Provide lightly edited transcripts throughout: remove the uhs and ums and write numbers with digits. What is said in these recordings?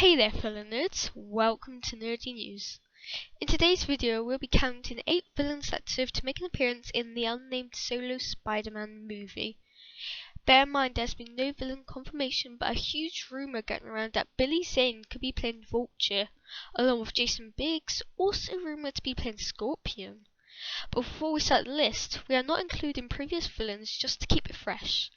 Hey there fellow nerds, welcome to Nerdy News. In today's video we'll be counting 8 villains that deserve to make an appearance in the unnamed solo Spider-Man movie. Bear in mind there's been no villain confirmation, but a huge rumour getting around that Billy Zane could be playing Vulture, along with Jason Biggs, also rumoured to be playing Scorpion. But before we start the list, we are not including previous villains just to keep it fresh.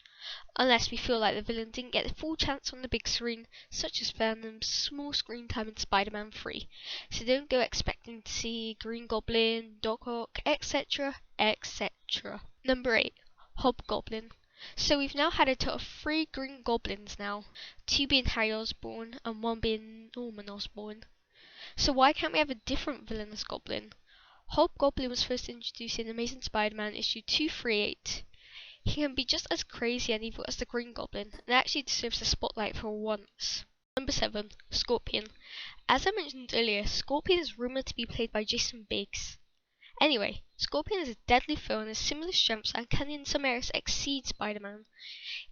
Unless we feel like the villain didn't get the full chance on the big screen, such as Venom's small screen time in Spider-Man 3. So don't go expecting to see Green Goblin, Doc Ock, etc, etc. Number 8. Hobgoblin. So we've now had a total of 3 Green Goblins now, 2 being Harry Osborn and 1 being Norman Osborn. So why can't we have a different villainous Goblin? Hobgoblin was first introduced in Amazing Spider-Man issue 238. He can be just as crazy and evil as the Green Goblin, and actually deserves the spotlight for once. Number 7. Scorpion. As I mentioned earlier, Scorpion is rumoured to be played by Jason Biggs. Anyway, Scorpion is a deadly foe and has similar strengths and can in some areas exceed Spider-Man.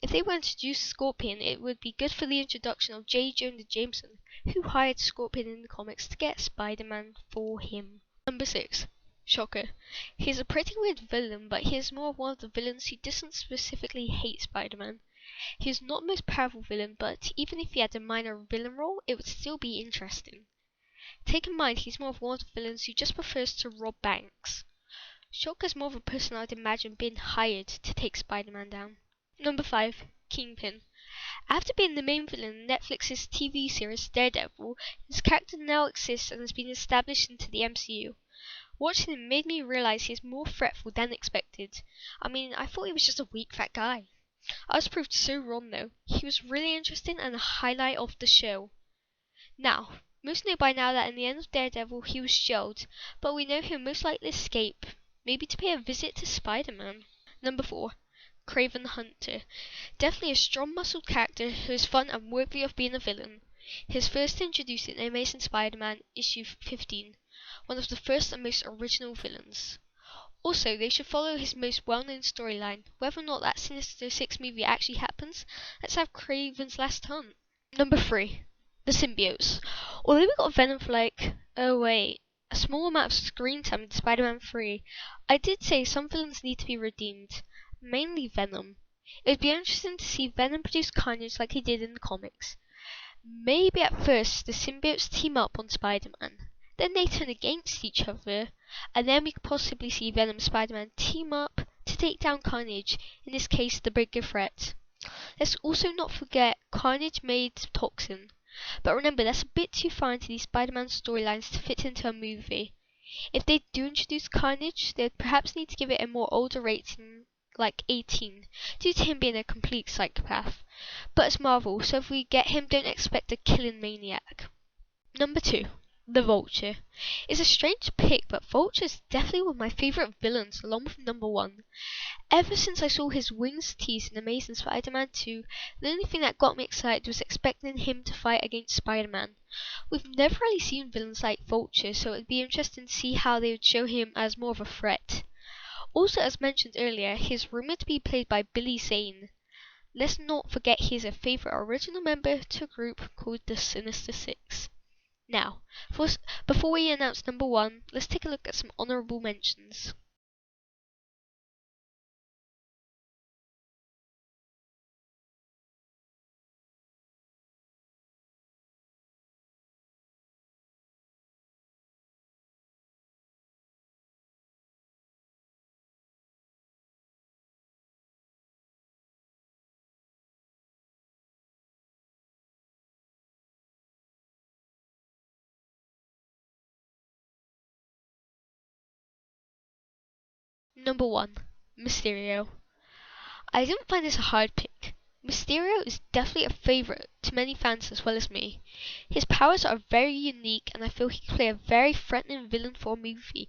If they were to introduce Scorpion, it would be good for the introduction of J. Jonah Jameson, who hired Scorpion in the comics to get Spider-Man for him. Number 6. Shocker. He's a pretty weird villain, but he is more one of the villains who doesn't specifically hate Spider-Man. He is not the most powerful villain, but even if he had a minor villain role, it would still be interesting. Take in mind he's more of one of the villains who just prefers to rob banks. Shocker is more of a person I'd imagine being hired to take Spider-Man down. Number 5. Kingpin. After being the main villain in Netflix's TV series Daredevil, his character now exists and has been established into the MCU. Watching him made me realise he is more fretful than expected. I mean, I thought he was just a weak fat guy. I was proved so wrong though. He was really interesting and a highlight of the show. Now, most know by now that in the end of Daredevil he was shelled, but we know he'll most likely escape, maybe to pay a visit to Spider-Man. Number 4. Kraven the Hunter. Definitely a strong-muscled character who is fun and worthy of being a villain. He was first introduced in Amazing Spider-Man issue 15, one of the first and most original villains. Also, they should follow his most well-known storyline. Whether or not that Sinister Six movie actually happens, let's have Kraven's last hunt. Number 3. The Symbiotes. Although we got Venom for a small amount of screen time in Spider-Man 3, I did say some villains need to be redeemed, mainly Venom. It would be interesting to see Venom produce carnage like he did in the comics. Maybe at first the symbiotes team up on Spider-Man, then they turn against each other, and then we could possibly see Venom and Spider-Man team up to take down Carnage, in this case the bigger threat. Let's also not forget Carnage made Toxin, but remember that's a bit too far into these Spider-Man storylines to fit into a movie. If they do introduce Carnage, they'd perhaps need to give it a more older rating, like 18, due to him being a complete psychopath. But it's Marvel, so if we get him, don't expect a killing maniac. Number 2. The Vulture. It's a strange pick, but Vulture is definitely one of my favourite villains, along with number 1. Ever since I saw his wings teased in Amazing Spider-Man 2, the only thing that got me excited was expecting him to fight against Spider-Man. We've never really seen villains like Vulture, so it would be interesting to see how they would show him as more of a threat. Also, as mentioned earlier, he is rumoured to be played by Billy Zane. Let's not forget he is a favourite original member to a group called the Sinister Six. Now, before we announce number 1, let's take a look at some honourable mentions. Number 1. Mysterio. I didn't find this a hard pick. Mysterio is definitely a favourite to many fans as well as me. His powers are very unique and I feel he could play a very threatening villain for a movie.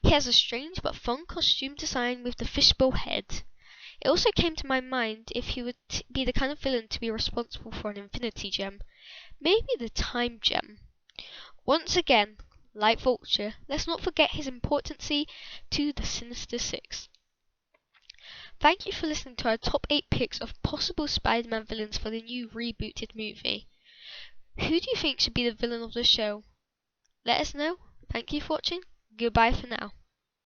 He has a strange but fun costume design with the fishbowl head. It also came to my mind if he would be the kind of villain to be responsible for an Infinity Gem. Maybe the Time Gem. Once again, like Vulture, let's not forget his importance to the Sinister Six. Thank you for listening to our top 8 picks of possible Spider-Man villains for the new rebooted movie. Who do you think should be the villain of the show? Let us know. Thank you for watching. Goodbye for now.